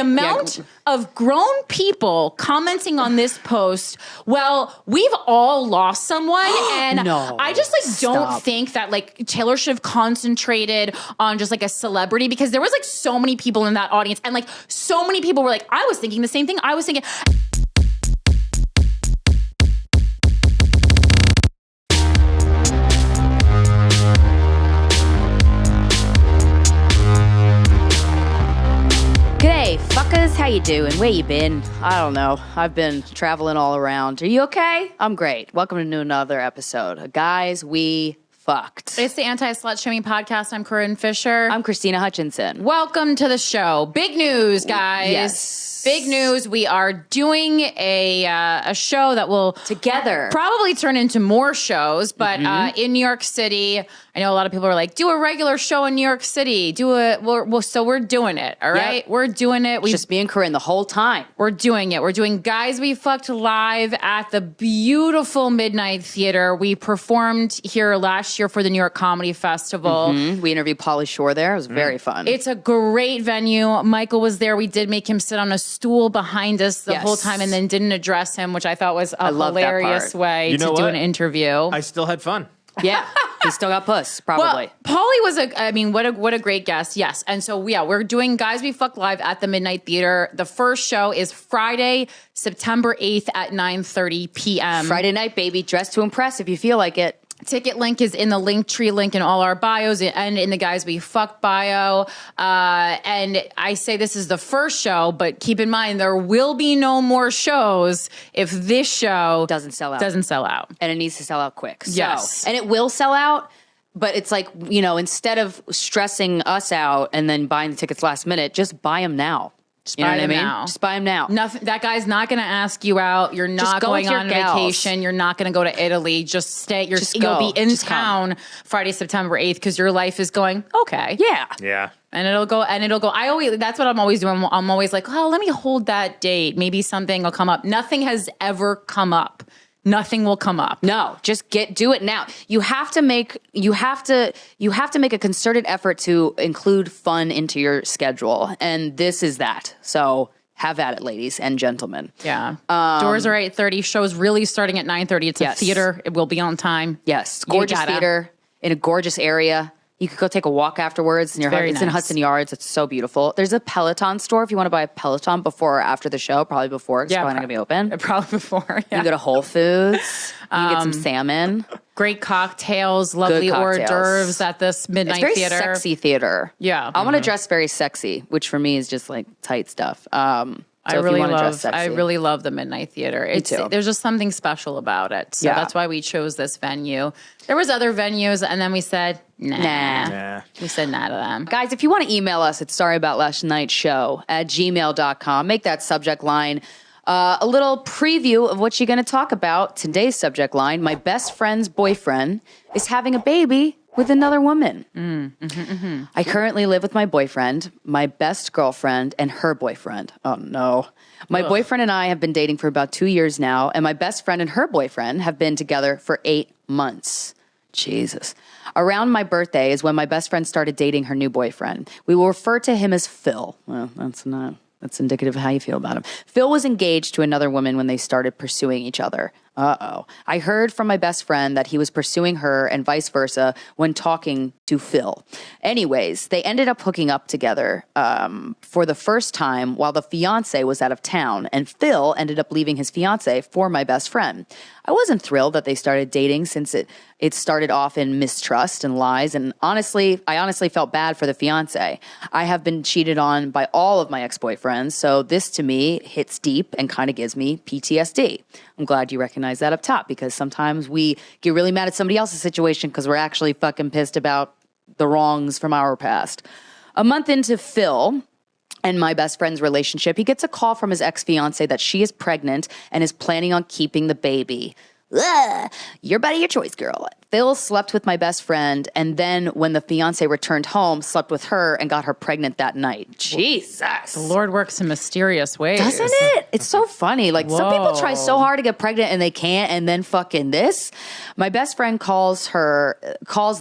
amount of grown people commenting on this post, well, we've all lost someone. And I just don't think that Taylor should have concentrated on just a celebrity, because there was so many people in that audience, and so many people were I was thinking the same thing. I was thinking. G'day, fuckers. How you doing? Where you been? I don't know. I've been traveling all around. Are you okay? I'm great. Welcome to another episode of Guys We Fcked. It's the Anti-Slut Shaming Podcast. I'm Corinne Fisher. I'm Krystyna Hutchinson. Welcome to the show. Big news, guys. Yes. Big news. We are doing a show that will together probably turn into more shows, but in New York City, I know a lot of people are like, do a regular show in New York City. So we're doing it, all right? Yep. We're doing it. Just me and Corinne the whole time. We're doing it. We're doing Guys We Fcked live at the beautiful Midnight Theater. We performed here last year for the New York Comedy Festival. We interviewed Pauly Shore there. It was very fun. It's a great venue. Michael was there. We did make him sit on a stool behind us the whole time and then didn't address him, which I thought was a hilarious way to do an interview. I still had fun. Yeah, he still got puss, probably. Well, Pauly was what a great guest, yes. And so, we're doing Guys We Fcked live at the Midnight Theater. The first show is Friday, September 8th at 9:30 p.m. Friday night, baby. Dress to impress if you feel like it. Ticket link is in the Linktree link in all our bios and in the Guys We Fcked bio. And I say this is the first show, but keep in mind there will be no more shows if this show doesn't sell out. And it needs to sell out quick. Yes. And it will sell out, but it's instead of stressing us out and then buying the tickets last minute, just buy them now. You know what I mean? Just buy them now. Nothing, that guy's not going to ask you out. You're not going on vacation. You're not going to go to Italy. Just stay. You'll be in town Friday, September 8th, because your life is going, okay. Yeah. And it'll go. That's what I'm always doing. I'm always like, oh, let me hold that date. Maybe something will come up. Nothing has ever come up. Nothing will come up. No, just do it now. You have to make a concerted effort to include fun into your schedule, and this is that. So have at it, ladies and gentlemen. Yeah. Doors are 8:30. Show's really starting at 9:30. It's a theater. It will be on time. Yes, gorgeous theater in a gorgeous area. You could go take a walk afterwards. It's in Hudson Yards. It's so beautiful. There's a Peloton store if you want to buy a Peloton before or after the show. Probably before. It's probably not going to be open. Probably before, yeah. You can go to Whole Foods. You can get some salmon. Great cocktails, lovely hors d'oeuvres at this Midnight Theater. It's very sexy theater. Yeah. I want to dress very sexy, which for me is just tight stuff. I really love the Midnight Theater. Me too. There's just something special about it. So that's why we chose this venue. There was other venues, and then we said, nah. We said nah to them. Guys, if you want to email us, it's sorryaboutlastnightshow@gmail.com. Make that subject line a little preview of what you're going to talk about. Today's subject line, my best friend's boyfriend is having a baby with another woman. I currently live with my boyfriend, my best girlfriend, and her boyfriend. Oh, no. My boyfriend and I have been dating for about 2 years now, and my best friend and her boyfriend have been together for 8 months. Jesus. Around my birthday is when my best friend started dating her new boyfriend. We will refer to him as Phil. Well, that's indicative of how you feel about him. Phil was engaged to another woman when they started pursuing each other. Uh-oh. I heard from my best friend that he was pursuing her and vice versa when talking to Phil. Anyways, they ended up hooking up together for the first time while the fiance was out of town, and Phil ended up leaving his fiance for my best friend. I wasn't thrilled that they started dating since it started off in mistrust and lies, and I honestly felt bad for the fiance. I have been cheated on by all of my ex-boyfriends, so this to me hits deep and kind of gives me PTSD. I'm glad you recognize that up top, because sometimes we get really mad at somebody else's situation because we're actually fucking pissed about the wrongs from our past. A month into Phil and my best friend's relationship, he gets a call from his ex-fiance that she is pregnant and is planning on keeping the baby. Ugh, your body, your choice, girl. Phil slept with my best friend, and then when the fiance returned home, slept with her and got her pregnant that night. Jesus. The Lord works in mysterious ways. Doesn't it? It's so funny. Like, some people try so hard to get pregnant and they can't, and then fucking this. My best friend calls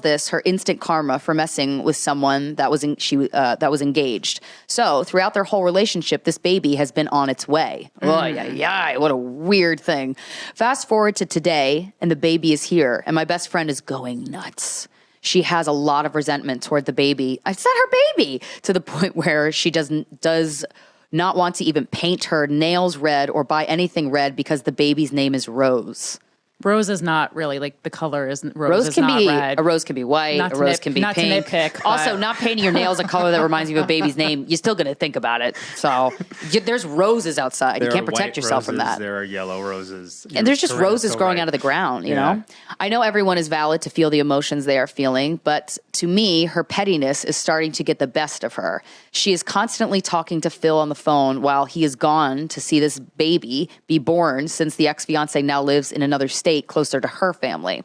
this her instant karma for messing with someone that was engaged. So throughout their whole relationship, this baby has been on its way. What a weird thing. Fast forward to today, and the baby is here, and my best friend is going nuts. She has a lot of resentment toward the baby. It's not her baby, to the point where she does not want to even paint her nails red or buy anything red because the baby's name is Rose. Rose is not really like the color isn't rose is can not be red. A rose can be white, a rose can be not pink. To nitpick, also, not painting your nails a color that reminds you of a baby's name. You're still going to think about it. So there's roses outside. You can't protect yourself from that. There are yellow roses. And there's just roses growing out of the ground, you know? I know everyone is valid to feel the emotions they are feeling, but to me, her pettiness is starting to get the best of her. She is constantly talking to Phil on the phone while he is gone to see this baby be born, since the ex-fiance now lives in another state closer to her family.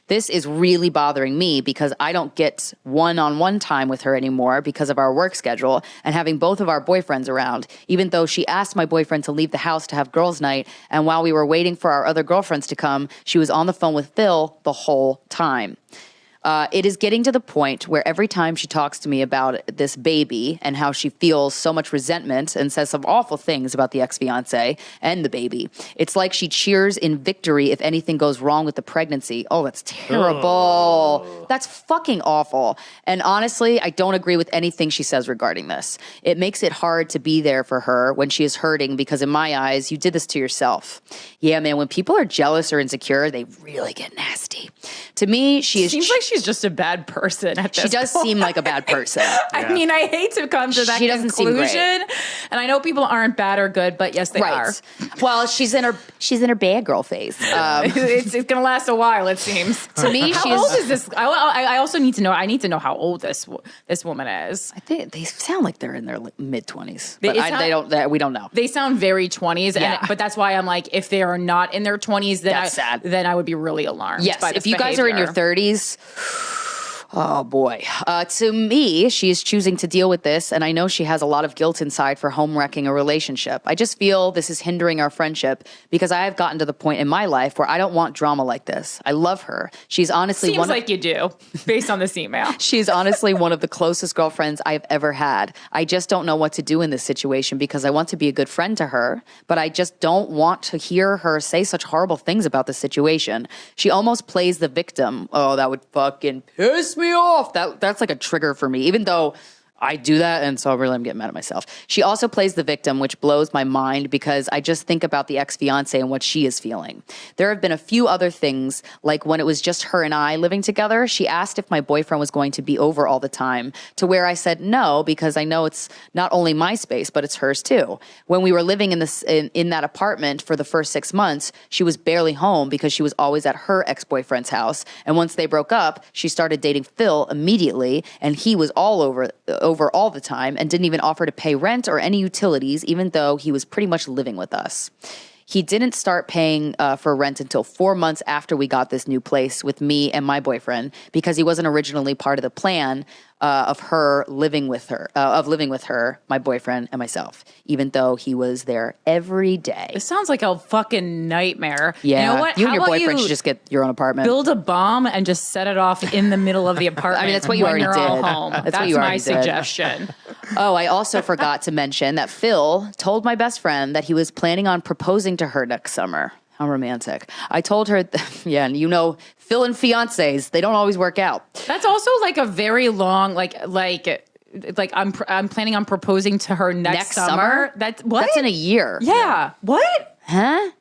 This is really bothering me because I don't get one-on-one time with her anymore because of our work schedule and having both of our boyfriends around, even though she asked my boyfriend to leave the house to have girls' night, and while we were waiting for our other girlfriends to come, she was on the phone with Phil the whole time. It is getting to the point where every time she talks to me about this baby and how she feels so much resentment and says some awful things about the ex-fiance and the baby, it's like she cheers in victory if anything goes wrong with the pregnancy. Oh, that's terrible. Oh. That's fucking awful. And honestly, I don't agree with anything she says regarding this. It makes it hard to be there for her when she is hurting because in my eyes, you did this to yourself. Yeah, man, when people are jealous or insecure, they really get nasty. To me, seems like she's just a bad person at this She does seem like a bad person. I mean, I hate to come to that conclusion. And I know people aren't bad or good, but yes, they are. Well, she's in her bad girl phase. It's going to last a while, it seems. To me, how old is this? I also need to know. I need to know how old this woman is. I think they sound like they're in their mid-20s, but we don't know. They sound very 20s, but that's why I'm like, if they are not in their 20s, then I would be really alarmed. Yes, by this if you guys are in your 30s. Oh boy. To me, she is choosing to deal with this, and I know she has a lot of guilt inside for home wrecking a relationship. I just feel this is hindering our friendship because I have gotten to the point in my life where I don't want drama like this. I love her. She's honestly Seems like you do, based on this email. She's honestly one of the closest girlfriends I've ever had. I just don't know what to do in this situation because I want to be a good friend to her, but I just don't want to hear her say such horrible things about the situation. She almost plays the victim. Oh, that would fucking piss me off. That's like a trigger for me, even though I do that, and so really I'm getting mad at myself. She also plays the victim, which blows my mind because I just think about the ex-fiance and what she is feeling. There have been a few other things, like when it was just her and I living together, she asked if my boyfriend was going to be over all the time, to where I said no, because I know it's not only my space, but it's hers too. When we were living in that apartment for the first 6 months, she was barely home because she was always at her ex-boyfriend's house. And once they broke up, she started dating Phil immediately, and he was all over all the time and didn't even offer to pay rent or any utilities, even though he was pretty much living with us. He didn't start paying for rent until 4 months after we got this new place with me and my boyfriend because he wasn't originally part of the plan of living with her, my boyfriend, and myself, even though he was there every day. This sounds like a fucking nightmare. Yeah. You know what? You and your boyfriend should just get your own apartment. Build a bomb and just set it off in the middle of the apartment. I mean, that's what you already did. All home. That's what you already my did. suggestion. Oh, I also forgot to mention that Phil told my best friend that he was planning on proposing to her next summer. How romantic. I told her, and you know, Phil and fiancés, they don't always work out. That's also like a very long, like I'm planning on proposing to her next summer. That's in a year. Yeah. What? Huh?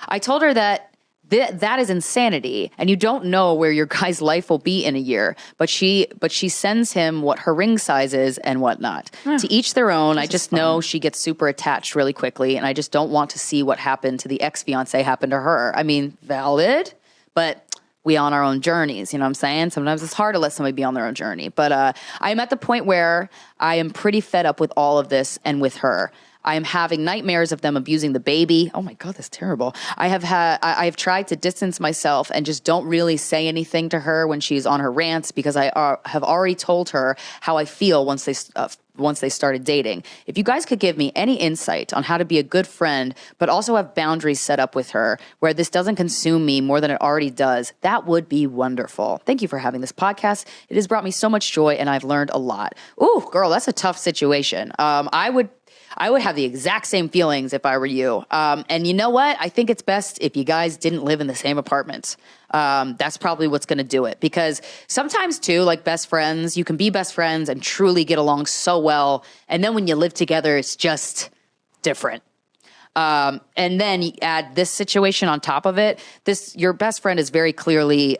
I told her that that is insanity, and you don't know where your guy's life will be in a year. But she sends him what her ring size is and whatnot. To each their own. I just know she gets super attached really quickly, and I just don't want to see what happened to the ex-fiance happen to her. I mean, valid, but we on our own journeys, you know what I'm saying? Sometimes it's hard to let somebody be on their own journey. But I am at the point where I am pretty fed up with all of this and with her. I am having nightmares of them abusing the baby. Oh my God, that's terrible. I've tried to distance myself and just don't really say anything to her when she's on her rants because I have already told her how I feel once they started dating. If you guys could give me any insight on how to be a good friend, but also have boundaries set up with her where this doesn't consume me more than it already does, that would be wonderful. Thank you for having this podcast. It has brought me so much joy and I've learned a lot. Ooh, girl, that's a tough situation. I would have the exact same feelings if I were you. And you know what? I think it's best if you guys didn't live in the same apartment. That's probably what's going to do it. Because sometimes too, like best friends, you can be best friends and truly get along so well. And then when you live together, it's just different. And then you add this situation on top of it. Your best friend is very clearly,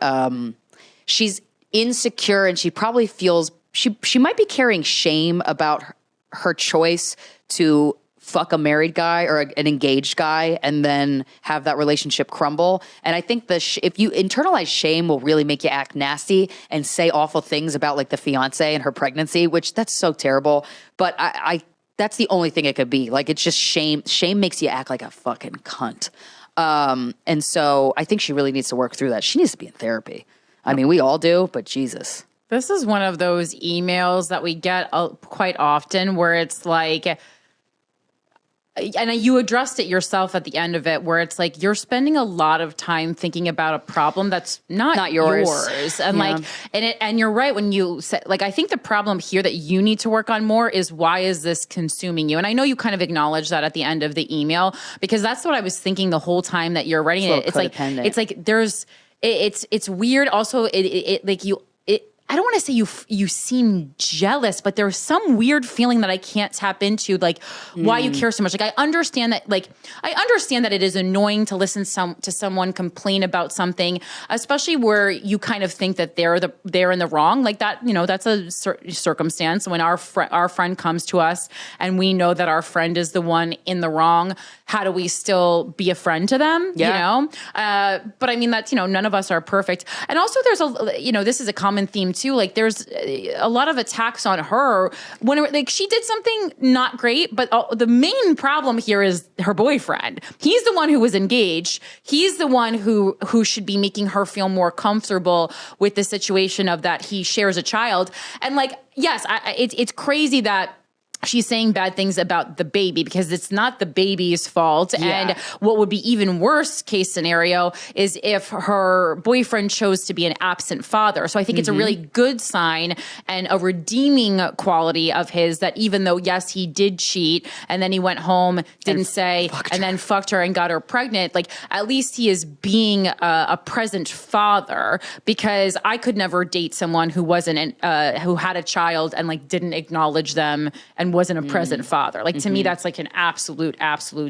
she's insecure and she probably feels, she might be carrying shame about her choice to fuck a married guy or an engaged guy and then have that relationship crumble. And I think if you internalize shame will really make you act nasty and say awful things about like the fiance and her pregnancy, which that's so terrible. But I that's the only thing it could be. Like it's just shame. Shame makes you act like a fucking cunt. And so I think she really needs to work through that. She needs to be in therapy. I mean, we all do, but Jesus. This is one of those emails that we get quite often where it's like, and you addressed it yourself at the end of it, where it's like you're spending a lot of time thinking about a problem that's not yours. And like, and you're right when you say, like, I think the problem here that you need to work on more is why is this consuming you? And I know you kind of acknowledged that at the end of the email, because that's what I was thinking the whole time that you're writing it. It's like there's, it's weird. Also, I don't want to say you seem jealous, but there's some weird feeling that I can't tap into, like why you care so much. Like I understand that it is annoying to listen to someone complain about something, especially where you kind of think that they're in the wrong. Like that, you know, that's a circumstance when our friend comes to us and we know that our friend is the one in the wrong. How do we still be a friend to them? Yeah. You know? But I mean, that's, you know, none of us are perfect. And also there's this is a common theme too. Like there's a lot of attacks on her when like she did something not great, but the main problem here is her boyfriend. He's the one who was engaged. He's the one who should be making her feel more comfortable with the situation of that he shares a child. And like, yes, it's crazy that she's saying bad things about the baby because it's not the baby's fault. Yeah. And what would be even worse case scenario is if her boyfriend chose to be an absent father. So I think it's a really good sign and a redeeming quality of his that even though, yes, he did cheat and then he went home, didn't say, and then fucked her and got her pregnant, like at least he is being a present father, because I could never date someone who wasn't, who had a child and like didn't acknowledge them and wasn't a present father. Like to me, that's like an absolute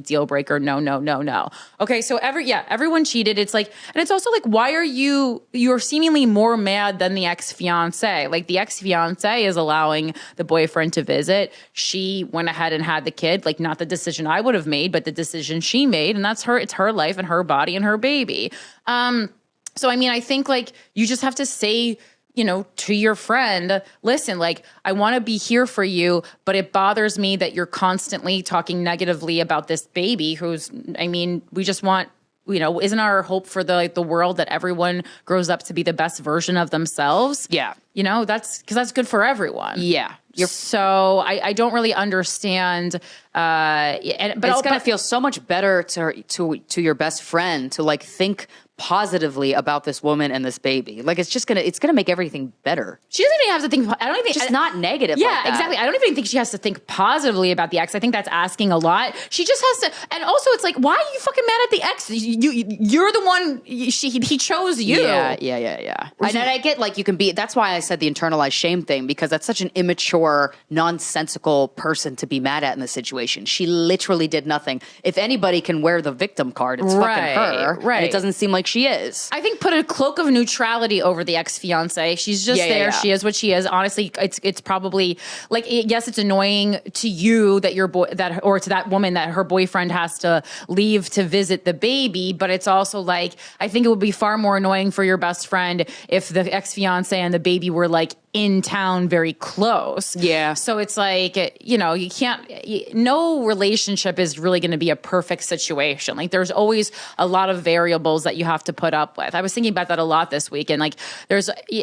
deal breaker. No. Okay. So everyone cheated. It's like, and it's also like, why are you're seemingly more mad than the ex-fiance? Like the ex-fiance is allowing the boyfriend to visit. She went ahead and had the kid, like not the decision I would have made, but the decision she made. And that's it's her life and her body and her baby. So, I mean, I think like you just have to say, you know, to your friend, listen, like, I want to be here for you, but it bothers me that you're constantly talking negatively about this baby who's, I mean, we just want, you know, isn't our hope for the world that everyone grows up to be the best version of themselves? Yeah. You know, that's because that's good for everyone. Yeah. So I don't really understand. But it's going to feel so much better to your best friend to like think positively about this woman and this baby. Like it's gonna make everything better. She doesn't even have to think. I don't even just not negative. Yeah, like that. Exactly. I don't even think she has to think positively about the ex. I think that's asking a lot. She just has to. And also, it's like, why are you fucking mad at the ex? You're the one. He chose you. Yeah. And I get like you can be. That's why I said the internalized shame thing, because that's such an immature, nonsensical person to be mad at in this situation. She literally did nothing. If anybody can wear the victim card, it's fucking her. Right. And it doesn't seem like she is. I think put a cloak of neutrality over the ex-fiance. She's just there. Yeah. She is what she is. Honestly, it's probably like, yes, it's annoying to you that or to that woman that her boyfriend has to leave to visit the baby. But it's also like, I think it would be far more annoying for your best friend if the ex-fiance and the baby were like in town very close. Yeah. So it's like, you know, no relationship is really going to be a perfect situation. Like there's always a lot of variables that you have to put up with. I was thinking about that a lot this week. And like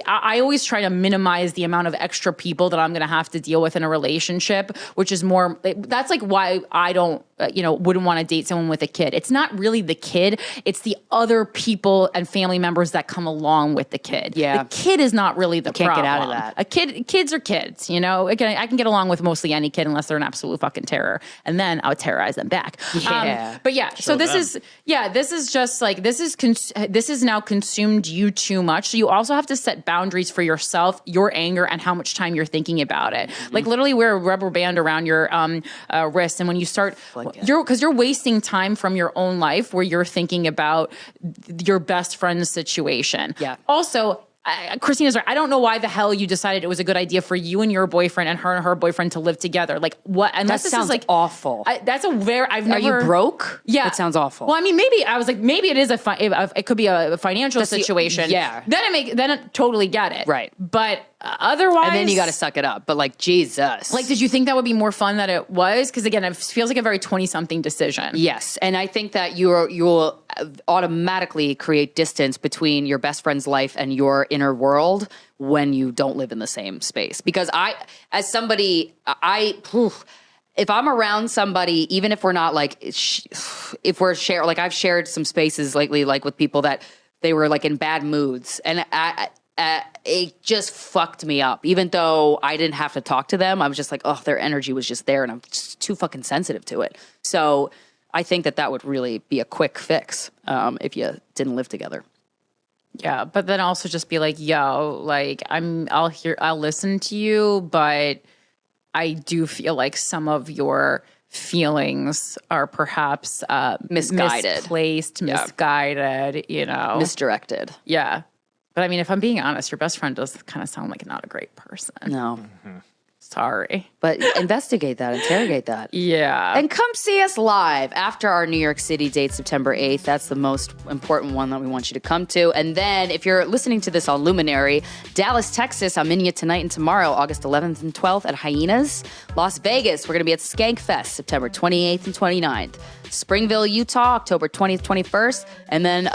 I always try to minimize the amount of extra people that I'm going to have to deal with in a relationship, which is more, that's like why I don't, wouldn't want to date someone with a kid. It's not really the kid. It's the other people and family members that come along with the kid. Yeah. The kid is not really the problem. Can't get out of that. Kids are kids, you know. Again, I can get along with mostly any kid unless they're an absolute fucking terror, and then I would terrorize them back. Yeah. But yeah, so this is just like this is now consumed you too much. So you also have to set boundaries for yourself, your anger, and how much time you're thinking about it. Like literally wear a rubber band around your wrist, and when you start, you're wasting time from your own life where you're thinking about your best friend's situation. Yeah. Also, Krystyna's right. I don't know why the hell you decided it was a good idea for you and your boyfriend and her boyfriend to live together. Like what? And that sounds like awful. That's a very. I've never. Are you broke? Yeah, that sounds awful. Well, I mean, maybe it is it could be a financial situation. Yeah. Then I totally get it. Right. But otherwise, and then you got to suck it up. But like Jesus, like, did you think that would be more fun than it was? Because again, it feels like a very 20-something decision. Yes, and I think that you'll automatically create distance between your best friend's life and your inner world when you don't live in the same space. Because if I'm around somebody, even if we're not like, if we're like I've shared some spaces lately, like with people that they were like in bad moods, and it just fucked me up. Even though I didn't have to talk to them, I was just like, oh, their energy was just there, and I'm just too fucking sensitive to it. So I think that would really be a quick fix if you didn't live together. Yeah, but then also just be like, yo, like I'll listen to you, but I do feel like some of your feelings are perhaps misguided, misplaced, misguided, misdirected. Yeah. But I mean, if I'm being honest, your best friend does kind of sound like not a great person. No. Mm-hmm. Sorry. But investigate that, interrogate that. Yeah. And come see us live after our New York City date, September 8th. That's the most important one that we want you to come to. And then if you're listening to this on Luminary, Dallas, Texas, I'm in you tonight and tomorrow, August 11th and 12th at Hyenas. Las Vegas, we're going to be at Skankfest, September 28th and 29th. Springville, Utah, October 20th, 21st. And then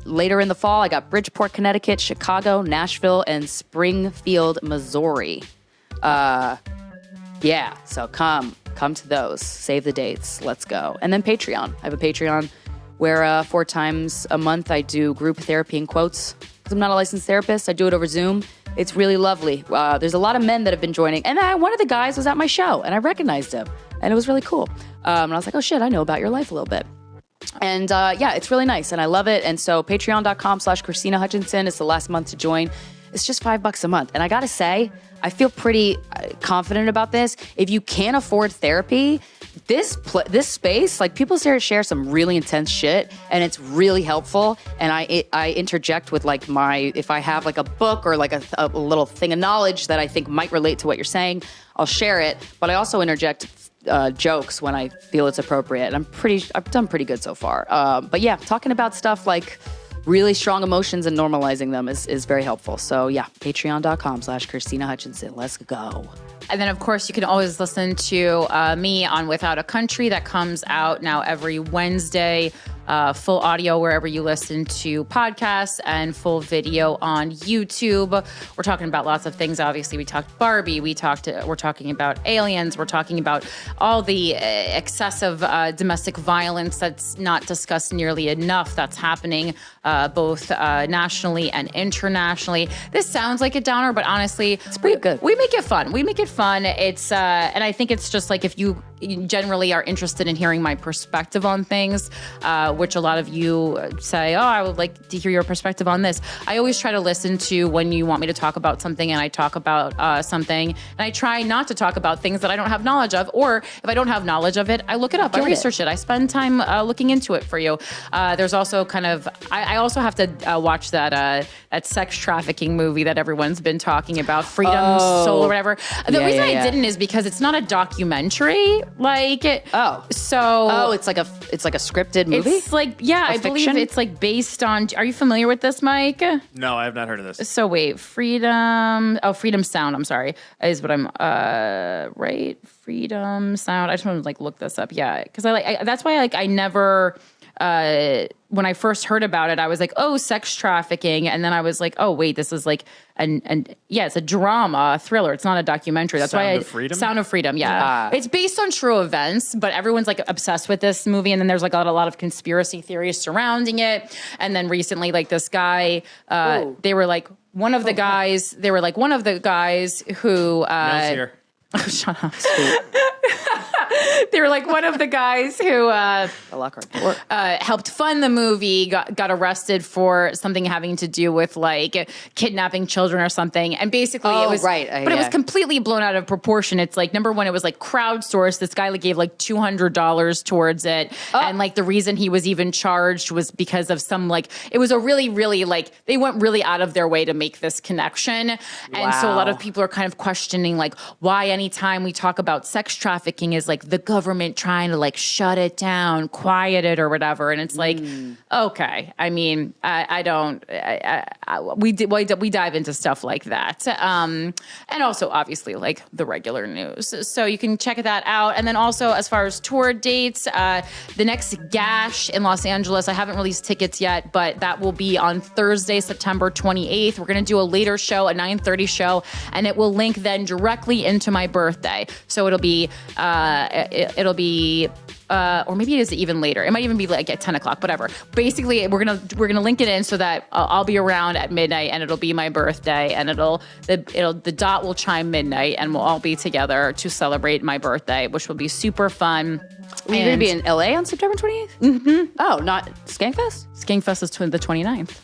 later in the fall, I got Bridgeport, Connecticut, Chicago, Nashville, and Springfield, Missouri. So come to those. Save the dates. Let's go. And then Patreon. I have a Patreon where 4 times a month I do group therapy in quotes. Because I'm not a licensed therapist. I do it over Zoom. It's really lovely. There's a lot of men that have been joining. And one of the guys was at my show, and I recognized him. And it was really cool. And I was like, oh shit, I know about your life a little bit. And it's really nice, and I love it. And so patreon.com/Krystyna Hutchinson is the last month to join. It's just $5 a month. And I gotta say, I feel pretty confident about this. If you can't afford therapy, this space, like people share some really intense shit, and it's really helpful. And I interject with like if I have like a book or like a little thing of knowledge that I think might relate to what you're saying, I'll share it. But I also interject jokes when I feel it's appropriate. And I've done pretty good so far. But yeah, talking about stuff like really strong emotions and normalizing them is very helpful. So yeah, patreon.com/Krystyna Hutchinson. Let's go. And then, of course, you can always listen to me on Without a Country. That comes out now every Wednesday. Full audio wherever you listen to podcasts, and full video on YouTube. We're talking about lots of things. Obviously, we talked Barbie. We're talking about aliens. We're talking about all the excessive domestic violence that's not discussed nearly enough. That's happening both nationally and internationally. This sounds like a downer, but honestly, it's pretty good. We make it fun. It's and I think it's just like if you generally are interested in hearing my perspective on things, which a lot of you say, oh, I would like to hear your perspective on this. I always try to listen to when you want me to talk about something, and I talk about something, and I try not to talk about things that I don't have knowledge of, or if I don't have knowledge of it, I look it up, I research it, I spend time looking into it for you. There's also I also have to watch that sex trafficking movie that everyone's been talking about, Freedom Soul or whatever. The reason I didn't is because it's not a documentary, Like, Oh, it's like a scripted movie. It's like, yeah, I believe fiction? it's like based on. Are you familiar with this, Mike? No, I have not heard of this. So wait, Freedom Sound. I'm sorry, is what I'm right. Freedom Sound. I just want to like look this up. Yeah, because that's why I never. When I first heard about it, I was like, oh, sex trafficking. And then I was like, oh, wait, this is like, it's a drama, a thriller. It's not a documentary. That's Sound of Freedom? Sound of Freedom, yeah. It's based on true events, but everyone's like obsessed with this movie. And then there's like a lot of conspiracy theories surrounding it. And then recently, like this guy, they were like, one of the guys who... Mel's here. Oh, shut up. They were like one of the guys who helped fund the movie got arrested for something having to do with like kidnapping children or something. And basically it was right. It was completely blown out of proportion. It's like, number one, it was like crowdsourced. This guy like gave like $200 towards it. And like the reason he was even charged was because of some like, it was a really, really like, they went really out of their way to make this connection. And so a lot of people are kind of questioning like why anytime we talk about sex trafficking is like the government trying to like shut it down, quiet it or whatever. And it's like, okay. I mean, we dive into stuff like that. And also obviously like the regular news. So you can check that out. And then also as far as tour dates, the next Gash in Los Angeles, I haven't released tickets yet, but that will be on Thursday, September 28th. We're going to do a later show, a 9:30 show, and it will link then directly into my birthday. So it'll be, or maybe it is even later. It might even be like at 10 o'clock, whatever. Basically, we're gonna link it in so that I'll be around at midnight, and it'll be my birthday, and the dot will chime midnight, and we'll all be together to celebrate my birthday, which will be super fun. Are you gonna be in LA on September 28th? Mm-hmm. Oh, not Skankfest? Skankfest is the 29th.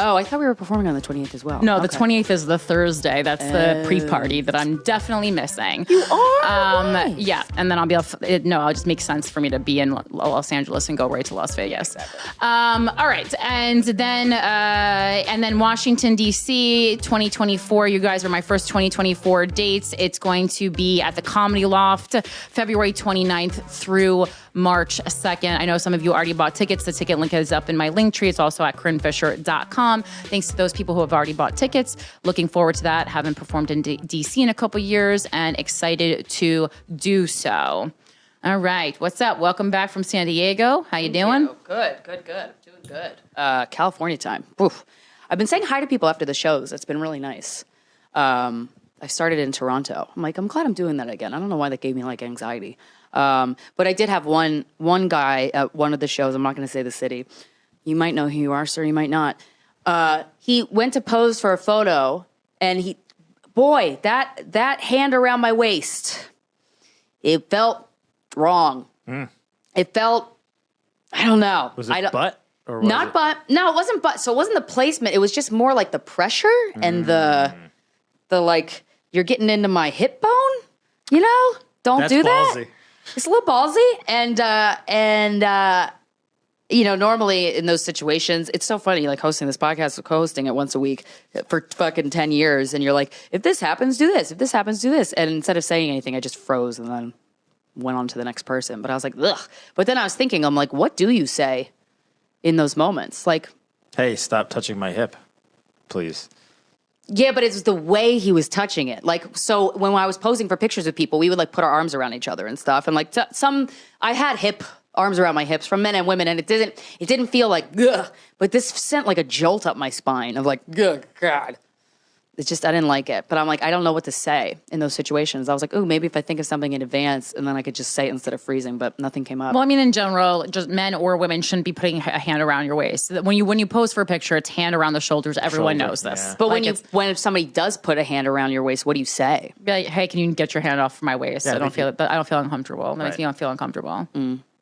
Oh, I thought we were performing on the 28th as well. No, the 28th is the Thursday. That's the pre-party that I'm definitely missing. You are? Nice. Yeah, and then I'll be it'll just make sense for me to be in Los Angeles and go right to Las Vegas. Exactly. All right, and then Washington, D.C., 2024. You guys are my first 2024 dates. It's going to be at the Comedy Loft, February 29th through March 2nd. I know some of you already bought tickets. The ticket link is up in my link tree. It's also at CorinneFisher.com. Thanks to those people who have already bought tickets. Looking forward to that. Haven't performed in DC in a couple years and excited to do so. All right. What's up? Welcome back from San Diego. How you doing? Good. Doing good. California time. Oof. I've been saying hi to people after the shows. It's been really nice. I started in Toronto. I'm glad I'm doing that again. I don't know why that gave me like anxiety. But I did have one guy at one of the shows. I'm not going to say the city. You might know who you are, sir. You might not. He went to pose for a photo, and that hand around my waist, it felt wrong. It felt, I don't know. Was it butt? Or was not butt. No, it wasn't butt. So it wasn't the placement. It was just more like the pressure and the like, you're getting into my hip bone, you know? Don't That's do ballsy. that. It's a little ballsy. And you know, normally in those situations, it's so funny, like hosting this podcast, co-hosting it once a week for fucking 10 years. And you're like, if this happens, do this. If this happens, do this. And instead of saying anything, I just froze and then went on to the next person. But I was like, ugh. But then I was thinking, I'm like, what do you say in those moments? Like, hey, stop touching my hip, please. Yeah, but it's the way he was touching it. Like, so when I was posing for pictures with people, we would like put our arms around each other and stuff. And like I had arms around my hips from men and women, and it didn't feel like, ugh, but this sent like a jolt up my spine of like, ugh, God. It's just, I didn't like it. But I'm like, I don't know what to say in those situations. I was like, oh, maybe if I think of something in advance and then I could just say it instead of freezing, but nothing came up. Well, I mean, in general, just men or women shouldn't be putting a hand around your waist. When you pose for a picture, it's hand around the shoulders. Everyone knows this. Yeah. But when somebody does put a hand around your waist, what do you say? Be like, hey, can you get your hand off my waist? Yeah, I don't feel uncomfortable. That makes me feel uncomfortable.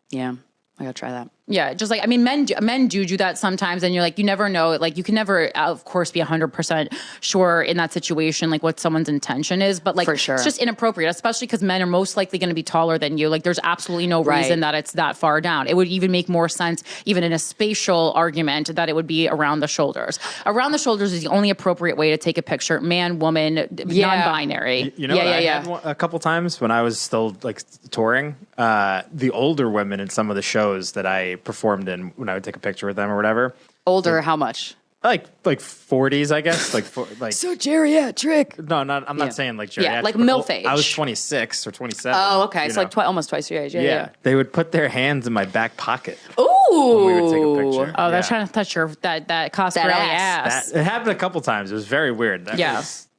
Yeah, I gotta try that. Yeah, just like, I mean, men do that sometimes, and you're like, you never know. Like, you can never, of course, be 100% sure in that situation, like what someone's intention is. But like, For sure. It's just inappropriate, especially because men are most likely going to be taller than you. Like, there's absolutely no reason that it's that far down. It would even make more sense, even in a spatial argument, that it would be around the shoulders. Around the shoulders is the only appropriate way to take a picture. Man, woman, non-binary. You know what I had a couple times when I was still like touring? The older women in some of the shows that I performed in when I would take a picture with them or whatever. Older, how much? Like 40s, I guess. Like so geriatric. No, I'm not saying like geriatric. Yeah, like MILF age. I was 26 or 27. Oh, okay. So like almost twice your age. Yeah. They would put their hands in my back pocket. Ooh. When we would take a picture. Oh, they're trying to touch your that Costco ass. It happened a couple times. It was very weird.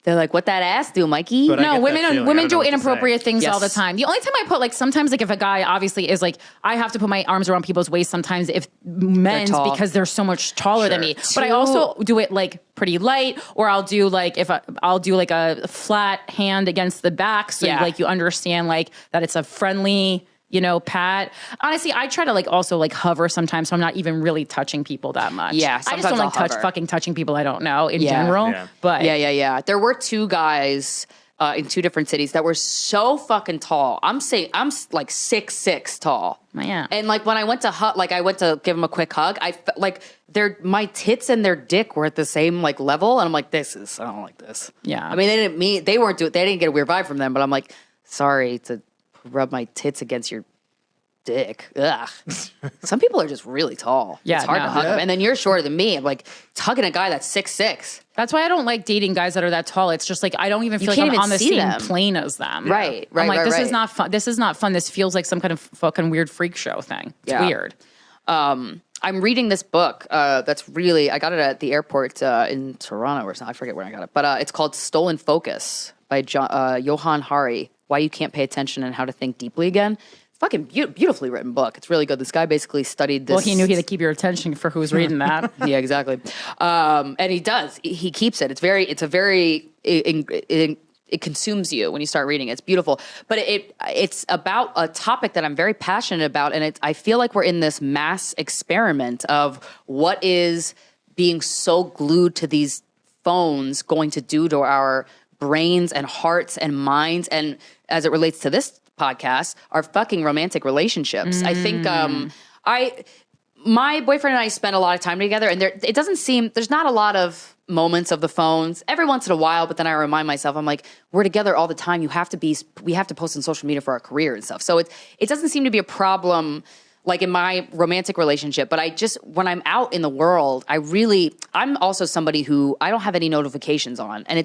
They're like, what that ass do, Mikey? But no, women do inappropriate things all the time. The only time I put, like, sometimes, like, if a guy obviously is like, I have to put my arms around people's waist sometimes if men's because they're so much taller than me. But I also do it like pretty light, or I'll do like I'll do like a flat hand against the back, so like you understand like that it's a friendly, pat. Honestly, I try to like also like hover sometimes, so I'm not even really touching people that much. Yeah, I just don't like fucking touching people I don't know in general. Yeah. But yeah. There were two guys in two different cities that were so fucking tall. I'm like 6'6" tall. Yeah. And like when I went to I went to give them a quick hug. I felt like my tits and their dick were at the same like level, and I'm like, I don't like this. Yeah. I mean, they didn't get a weird vibe from them, but I'm like, sorry to rub my tits against your dick. Ugh. Some people are just really tall. Yeah, it's hard to hug them. And then you're shorter than me. I'm like, hugging a guy that's 6'6". That's why I don't like dating guys that are that tall. It's just like, I don't even feel like I'm on the same plane as them. Right. I'm like, this is not fun. This is not fun. This feels like some kind of fucking weird freak show thing. It's weird. I'm reading this book that's really, I got it at the airport in Toronto or something. I forget where I got it. But it's called Stolen Focus by Johann Hari. Why You Can't Pay Attention and How to Think Deeply Again. Fucking beautifully written book. It's really good. This guy basically studied this. Well, he knew he had to keep your attention for who's reading that. Yeah, exactly. And he does. He keeps it. It consumes you when you start reading it. It's beautiful. But it's about a topic that I'm very passionate about. And I feel like we're in this mass experiment of what is being so glued to these phones going to do to our brains and hearts and minds, and as it relates to this podcast, our fucking romantic relationships. I think my boyfriend and I spend a lot of time together, and it doesn't seem, there's not a lot of moments of the phones every once in a while, but then I remind myself, I'm like, we're together all the time. We have to post on social media for our career and stuff. So it doesn't seem to be a problem like in my romantic relationship, but when I'm out in the world, I'm also somebody who I don't have any notifications on, and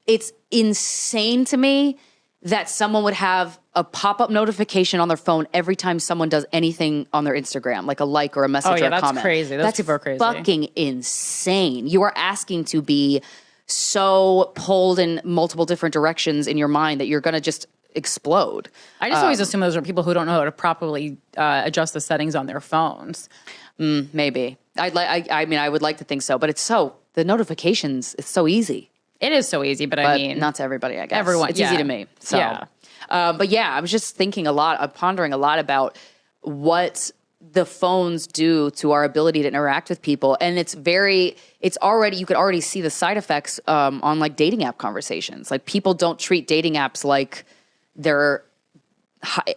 it's insane to me that someone would have a pop-up notification on their phone every time someone does anything on their Instagram, like a like or a message or a comment. That's crazy. That's super crazy. Fucking insane. You are asking to be so pulled in multiple different directions in your mind that you're going to just explode. I just always assume those are people who don't know how to properly adjust the settings on their phones. Maybe. I mean, I would like to think so, but the notifications, it's so easy. It is so easy, but I mean, not to everybody, I guess. Everyone, it's easy to me. So, but yeah, I was just thinking pondering a lot about what the phones do to our ability to interact with people, and you could already see the side effects on like dating app conversations. Like, people don't treat dating apps like they're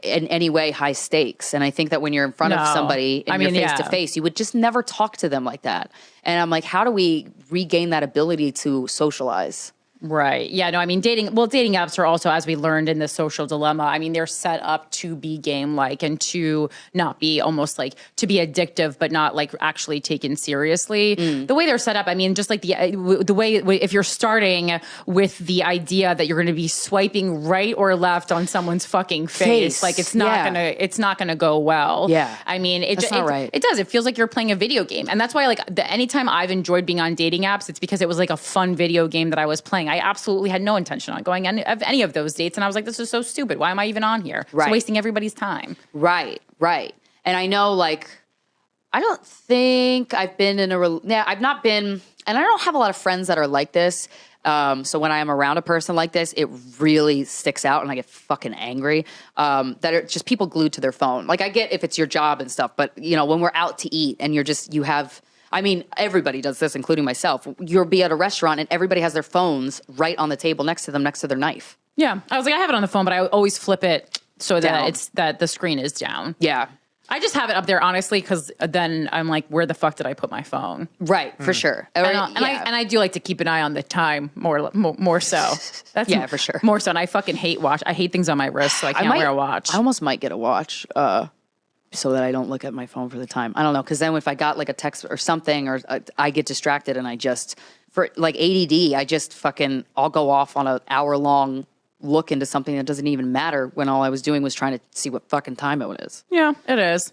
in any way high stakes. And I think that when you're in front of somebody and you're face to face, you would just never talk to them like that. And I'm like, how do we regain that ability to socialize? Right. Yeah, no, I mean, dating apps are also, as we learned in the Social Dilemma, I mean, they're set up to be game-like and to not be almost like, to be addictive, but not like actually taken seriously. The way they're set up, I mean, just like the way, if you're starting with the idea that you're going to be swiping right or left on someone's fucking face, like it's not gonna go well. Yeah. I mean, That's not right. It does. It feels like you're playing a video game. And that's why like anytime I've enjoyed being on dating apps, it's because it was like a fun video game that I was playing. I absolutely had no intention on going any of those dates. And I was like, this is so stupid. Why am I even on here? Right. It's wasting everybody's time. Right. And I know, like, I don't think I've been in I've not been, and I don't have a lot of friends that are like this. So when I am around a person like this, it really sticks out and I get fucking angry that are just people glued to their phone. Like I get if it's your job and stuff, but when we're out to eat and everybody does this, including myself. You'll be at a restaurant and everybody has their phones right on the table next to them, next to their knife. Yeah. I was like, I have it on the phone, but I always flip it so that the screen is down. Yeah. I just have it up there, honestly, because then I'm like, where the fuck did I put my phone? Right, for sure. And I do like to keep an eye on the time more so. That's for sure. More so. And I fucking hate watch. I hate things on my wrist, so I can't wear a watch. I almost might get a watch so that I don't look at my phone for the time. I don't know, because then if I got like a text or something, or I get distracted and I just, for like ADD, I'll go off on an hour-long look into something that doesn't even matter when all I was doing was trying to see what fucking time it is. Yeah, it is.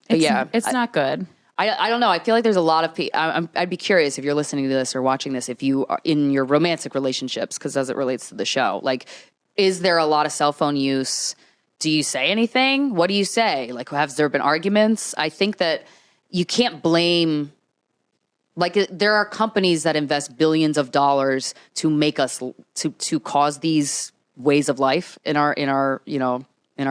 It's not good. I don't know. I feel like there's a lot of people. I'd be curious if you're listening to this or watching this, if you are in your romantic relationships, because as it relates to the show, like, is there a lot of cell phone use? Do you say anything? What do you say? Like, has there been arguments? I think that you can't blame. Like, there are companies that invest billions of dollars to make us to cause these ways of life in our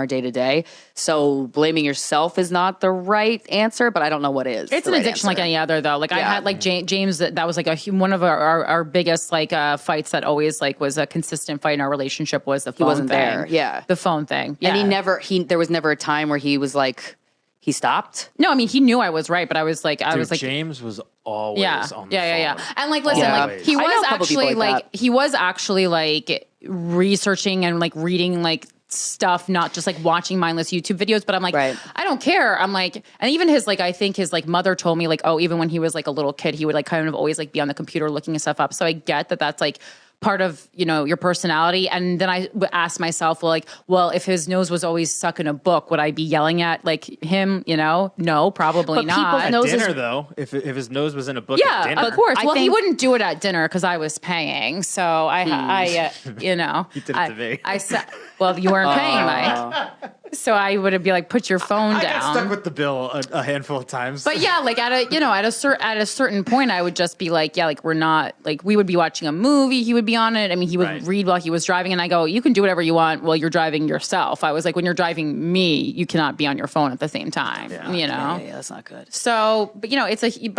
day to day. So blaming yourself is not the right answer, but I don't know what is. It's an addiction answer. like any other, though. Like I had like James, that was like one of our biggest like fights that always like was a consistent fight in our relationship was the phone He wasn't thing. there. Yeah, the phone thing. Yeah. And there was never a time where he was like. He stopped? No, I mean, he knew I was right, but I was like, James was always on the phone. Yeah. And like, listen, like he was actually like researching and like reading like stuff, not just like watching mindless YouTube videos, but I'm like, I don't care. I'm like, and even his like, I think his like mother told me like, oh, even when he was like a little kid, he would like kind of always like be on the computer looking stuff up. So I get that that's like part of, your personality. And then I would ask myself, well, if his nose was always stuck in a book, would I be yelling at like him, No, probably not. At dinner, though, if his nose was in a book at dinner. Of course. Well, he wouldn't do it at dinner because I was paying. So I He did it to me. I said, well, you weren't paying, Mike. So I would be like, put your phone down. I got stuck with the bill a handful of times. But yeah, like at a certain point, I would just be like, we're not like, we would be watching a movie. He would be on it. I mean, he would read while he was driving, and I go, you can do whatever you want while you're driving yourself. I was like, when you're driving me, you cannot be on your phone at the same time. Yeah, that's not good. So, but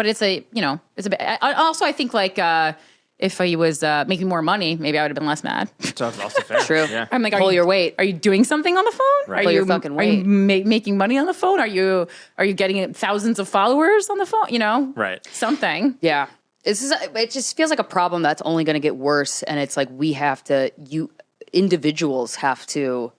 it's a bit. Also, I think like. If he was making more money, maybe I would have been less mad. That's also fair. True. Yeah. I'm like, pull your weight. Are you doing something on the phone? Right. Pull your fucking weight. Are you making money on the phone? Are you getting thousands of followers on the phone? Right. Something. Yeah. It just feels like a problem that's only going to get worse. And it's like individuals have to,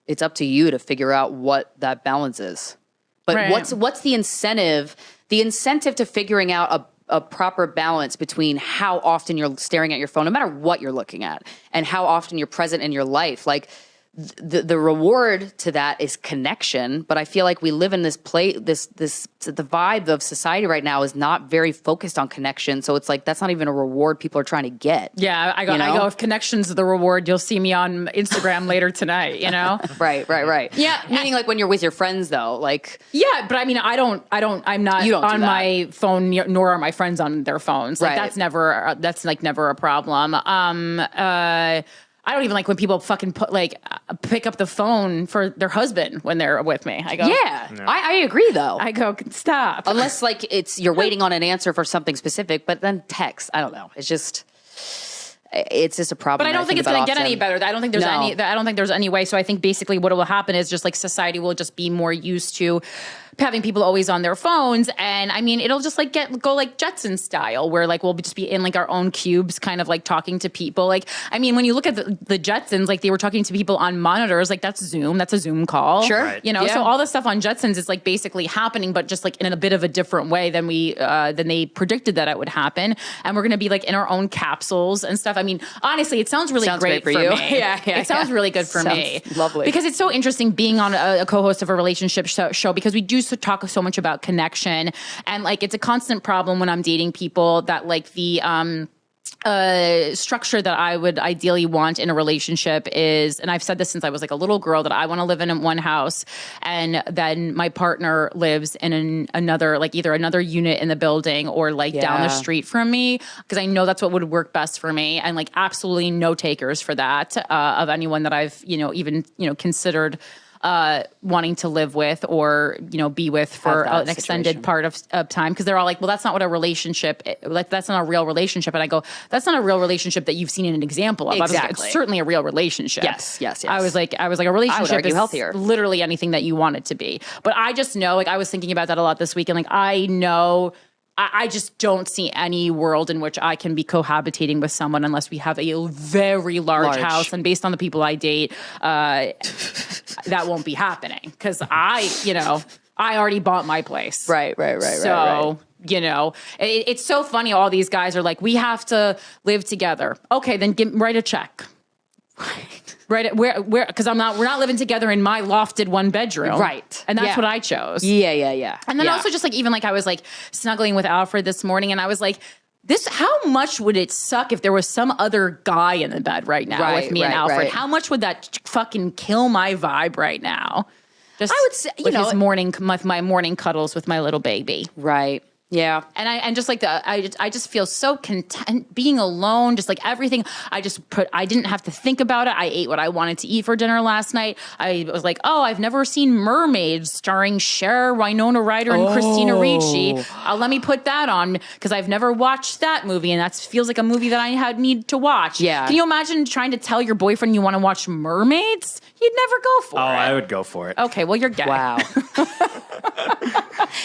it's up to you to figure out what that balance is. But what's the incentive? The incentive to figuring out a proper balance between how often you're staring at your phone, no matter what you're looking at, and how often you're present in your life. Like the reward to that is connection. But I feel like we live in this the vibe of society right now is not very focused on connection. So it's like, that's not even a reward people are trying to get. Yeah. I go, if connection's the reward, you'll see me on Instagram later tonight, Right. Yeah. Meaning like when you're with your friends though, like. Yeah. But I mean, I'm not on my phone, nor are my friends on their phones. Like that's never a problem. I don't even like when people fucking pick up the phone for their husband when they're with me. I go, I agree though. I go, stop. Unless like you're waiting on an answer for something specific, but then text. I don't know. It's just a problem. But I don't think it's going to get any better. I don't think there's any way. So I think basically what will happen is just like society will just be more used to having people always on their phones. And I mean, it'll just like go like Jetson style where like we'll just be in like our own cubes kind of like talking to people. Like, I mean, when you look at the Jetsons, like they were talking to people on monitors, like that's a Zoom call. Sure. Right. So all the stuff on Jetsons is like basically happening, but just like in a bit of a different way than than they predicted that it would happen. And we're going to be like in our own capsules and stuff. I mean, honestly, it sounds really great for you. Me. Yeah. It sounds really good for me. Lovely. Because it's so interesting being on a co-host of a relationship show because we do talk so much about connection, and like it's a constant problem when I'm dating people that like the structure that I would ideally want in a relationship is, and I've said this since I was like a little girl, that I want to live in one house, and then my partner lives in another, like either another unit in the building or like down the street from me, because I know that's what would work best for me, and like absolutely no takers for that of anyone that I've even considered wanting to live with or, be with for an extended part of time. Because they're all like, well, that's not what a relationship, like that's not a real relationship. And I go, that's not a real relationship that you've seen an example of. Exactly. I was like, it's certainly a real relationship. Yes. I was like, a relationship is healthier. Literally anything that you want it to be. But I just know, like I was thinking about that a lot this week. And like, I know, I just don't see any world in which I can be cohabitating with someone unless we have a very large house. And based on the people I date, that won't be happening because I already bought my place. Right. So, it's so funny. All these guys are like, we have to live together. Okay, then write a check. Right. Where, because we're not living together in my lofted one bedroom. Right. And that's what I chose. Yeah. And then also just like, even like I was like snuggling with Alfred this morning and I was like, how much would it suck if there was some other guy in the bed right now with me and Alfred? Right. How much would that fucking kill my vibe right now? Just I would say, with my morning cuddles with my little baby. Right. Yeah. And just like I just feel so content being alone, just like everything. I didn't have to think about it. I ate what I wanted to eat for dinner last night. I was like, I've never seen Mermaids starring Cher, Winona Ryder, and Christina Ricci. Let me put that on because I've never watched that movie and that feels like a movie that I need to watch. Yeah. Can you imagine trying to tell your boyfriend you want to watch Mermaids? You'd never go for it. Oh, I would go for it. Okay, well, you're gay. Wow.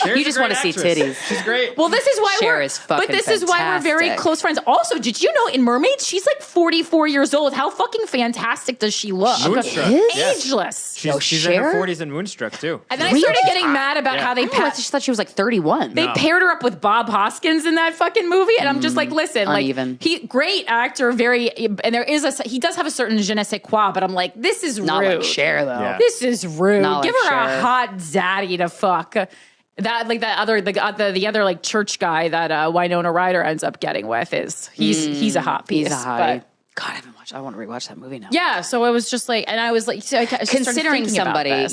You just want to see titties. She's great. Well, this is why we're very close friends. Also, did you know in Mermaids she's like 44 years old? How fucking fantastic does she look? Ageless. She's in her 40s in Moonstruck too. And then I started getting mad about how they I just thought she was like 31. They paired her up with Bob Hoskins in that fucking movie, and I'm just like, listen, uneven. Like great actor, and he does have a certain je ne sais quoi, but I'm like, this is not rude. Like Cher though. Yeah. This is rude. Not Give like her Cher. a hot zaddy to fuck. The other like church guy that Winona Ryder ends up getting with he's a hot piece. He's a hottie. God, I haven't watched. I want to rewatch that movie now. Yeah, so it was just like, and I was like, considering somebody,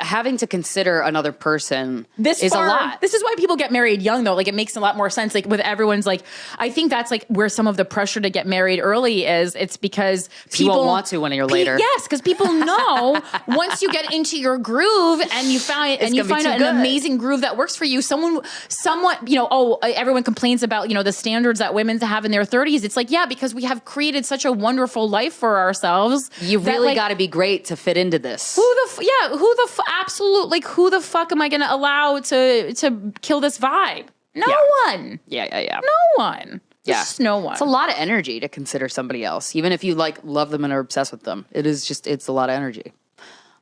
having to consider another person is a lot. This is why people get married young, though. Like, it makes a lot more sense. Like, with everyone's like, I think that's like where some of the pressure to get married early is. It's because people you won't want to when you're later. Yes, because people know once you get into your groove and you find an amazing groove that works for you. Everyone complains about the standards that women have in their 30s. It's like, yeah, because we have created such a wonderful life for ourselves. You really got to be great to fit into this. Who the fuck am I going to allow to kill this vibe? No one. Yeah. No one. Yeah. Just no one. It's a lot of energy to consider somebody else, even if you like love them and are obsessed with them. It's a lot of energy.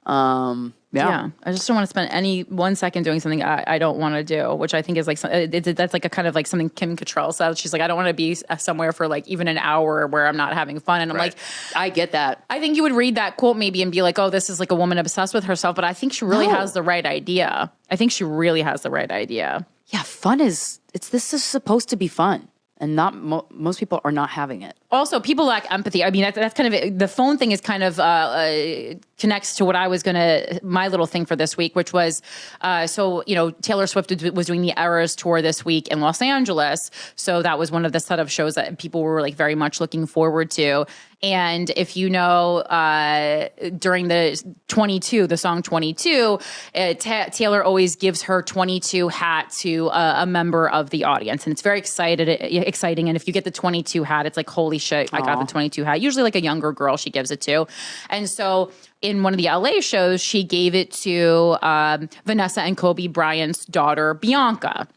Yeah. I just don't want to spend any 1 second doing something I don't want to do, which I think is like that's like a kind of like something Kim Cattrall says. She's like, I don't want to be somewhere for like even an hour where I'm not having fun. And I'm like, I get that. I think you would read that quote maybe and be like, oh, this is like a woman obsessed with herself. But I think she really has the right idea. Yeah, fun this is supposed to be fun. And not most people are not having it. Also, people lack empathy. I mean, that's kind of the phone thing is kind of connects to what I was my little thing for this week, which was Taylor Swift was doing the Eras tour this week in Los Angeles. So that was one of the set of shows that people were like very much looking forward to. And if you know, during the song 22, Taylor always gives her 22 hat to a member of the audience. And it's very exciting. And if you get the 22 hat, it's like, holy shit, I got the 22 hat. Usually like a younger girl she gives it to. And so in one of the LA shows, she gave it to Vanessa and Kobe Bryant's daughter, Bianka.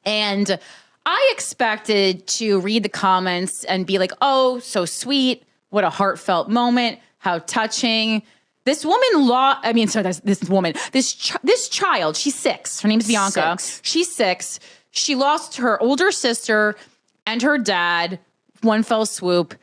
And I expected to read the comments and be like, oh, so sweet. What a heartfelt moment. How touching. This child, she's 6. Her name's Bianca. 6. She's 6. She lost her older sister and her dad, one fell swoop.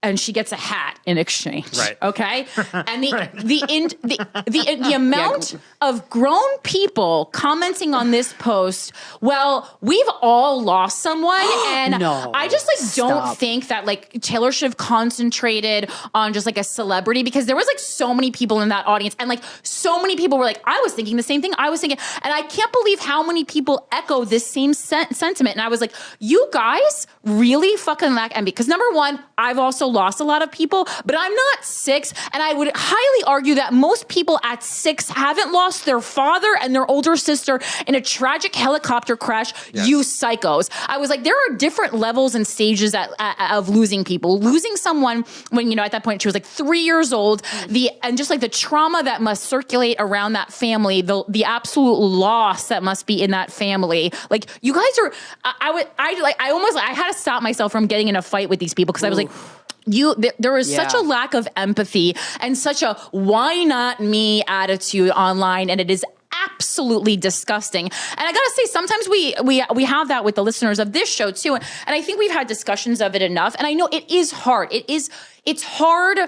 and she gets a hat in exchange. Right. Okay. And the amount of grown people commenting on this post, well, we've all lost someone. And I just don't think that like Taylor should have concentrated on just like a celebrity, because there was like so many people in that audience, and like so many people were like, I was thinking the same thing I was thinking. And I can't believe how many people echo this same sentiment. And I was like, you guys really fucking lack empathy. Because number one, I've also lost a lot of people, but I'm not 6. And I would highly argue that most people at 6 haven't lost their father and their older sister in a tragic helicopter crash. Yes. You psychos. I was like, there are different levels and stages of losing people. Losing someone when, you know, at that point she was like 3 years old, and just like the trauma that must circulate around that family, the absolute loss that must be in that family. Like, you guys are, I had to stop myself from getting in a fight with these people, because I was like, there was such a lack of empathy and such a why not me attitude online, and it is absolutely disgusting. And I gotta say, sometimes we have that with the listeners of this show too, and I think we've had discussions of it enough. And I know it is hard. It's hard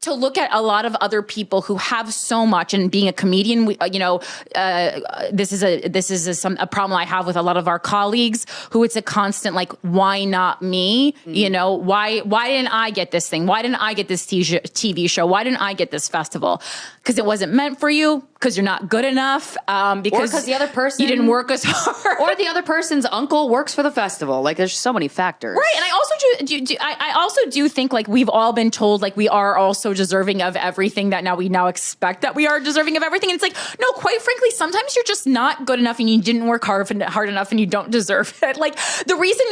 to look at a lot of other people who have so much, and being a comedian, this is a problem I have with a lot of our colleagues, who it's a constant like, why not me? You know, why didn't I get this thing? Why didn't I get this TV show? Why didn't I get this festival? Because it wasn't meant for you. Because you're not good enough. Because the other person, you didn't work as hard, or the other person's uncle works for the festival. Like, there's so many factors, right? And I also do think like we've all been told like we are also deserving of everything, that we now expect that we are deserving of everything. And it's like, no, quite frankly, sometimes you're just not good enough, and you didn't work hard enough, and you don't deserve it. Like, the reason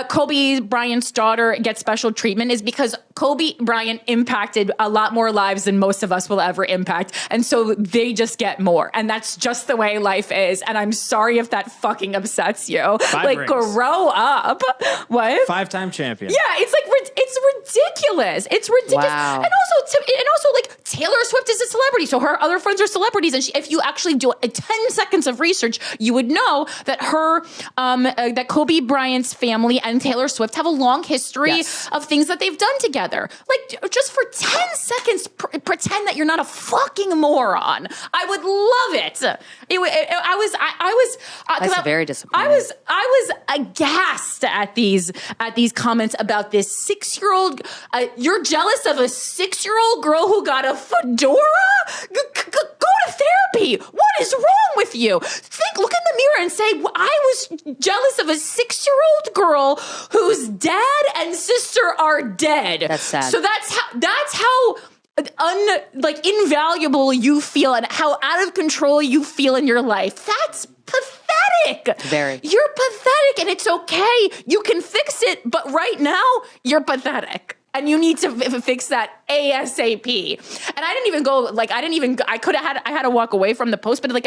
Kobe Bryant's daughter gets special treatment is because Kobe Bryant impacted a lot more lives than most of us will ever impact, and so they just get more, and that's just the way life is. And I'm sorry if that fucking upsets you. 5 like, rings. grow up. What? 5-time champion. Yeah, it's like it's ridiculous. It's ridiculous. Wow. And also, like, Taylor Swift is a celebrity, so her other friends are celebrities. And if you actually do 10 seconds of research, you would know that that Kobe Bryant's family and Taylor Swift have a long history of things that they've done together. Like, just for 10 seconds, pretend that you're not a fucking moron. I would love it. I was. That's very disappointing. I was aghast at these comments about this 6-year-old. You're jealous of a 6-year-old girl who got a fedora? Go to therapy. What is wrong with you? Look in the mirror and say, I was jealous of a 6-year-old girl whose dad and sister are dead. That's sad. So that's how invaluable you feel, and how out of control you feel in your life. That's pathetic. Very. You're pathetic, and it's okay. You can fix it, but right now you're pathetic. And you need to fix that ASAP. And I didn't even go, like, I had to walk away from the post, but like,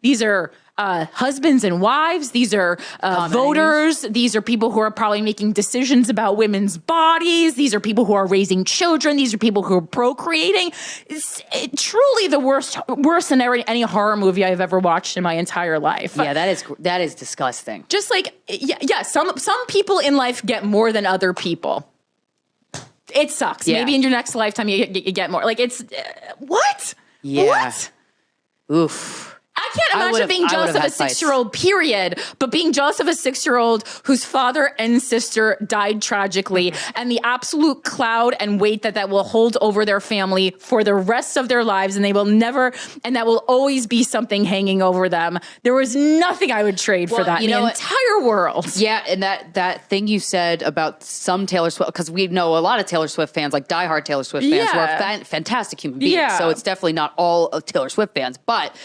these are husbands and wives. These are voters. These are people who are probably making decisions about women's bodies. These are people who are raising children. These are people who are procreating. It's truly the worst than any horror movie I've ever watched in my entire life. Yeah, that is disgusting. Just like, some people in life get more than other people. It sucks. Yeah. Maybe in your next lifetime you get more. Like, it's what? Yeah. What? Oof. I can't imagine being jealous of a 6-year-old, period, but being jealous of a 6-year-old whose father and sister died tragically, and the absolute cloud and weight that will hold over their family for the rest of their lives, and that will always be something hanging over them. There was nothing I would trade for that in the entire world. Yeah, and that thing you said about some Taylor Swift, because we know a lot of Taylor Swift fans, like diehard Taylor Swift fans, who are fantastic human beings. Yeah. So it's definitely not all of Taylor Swift fans, but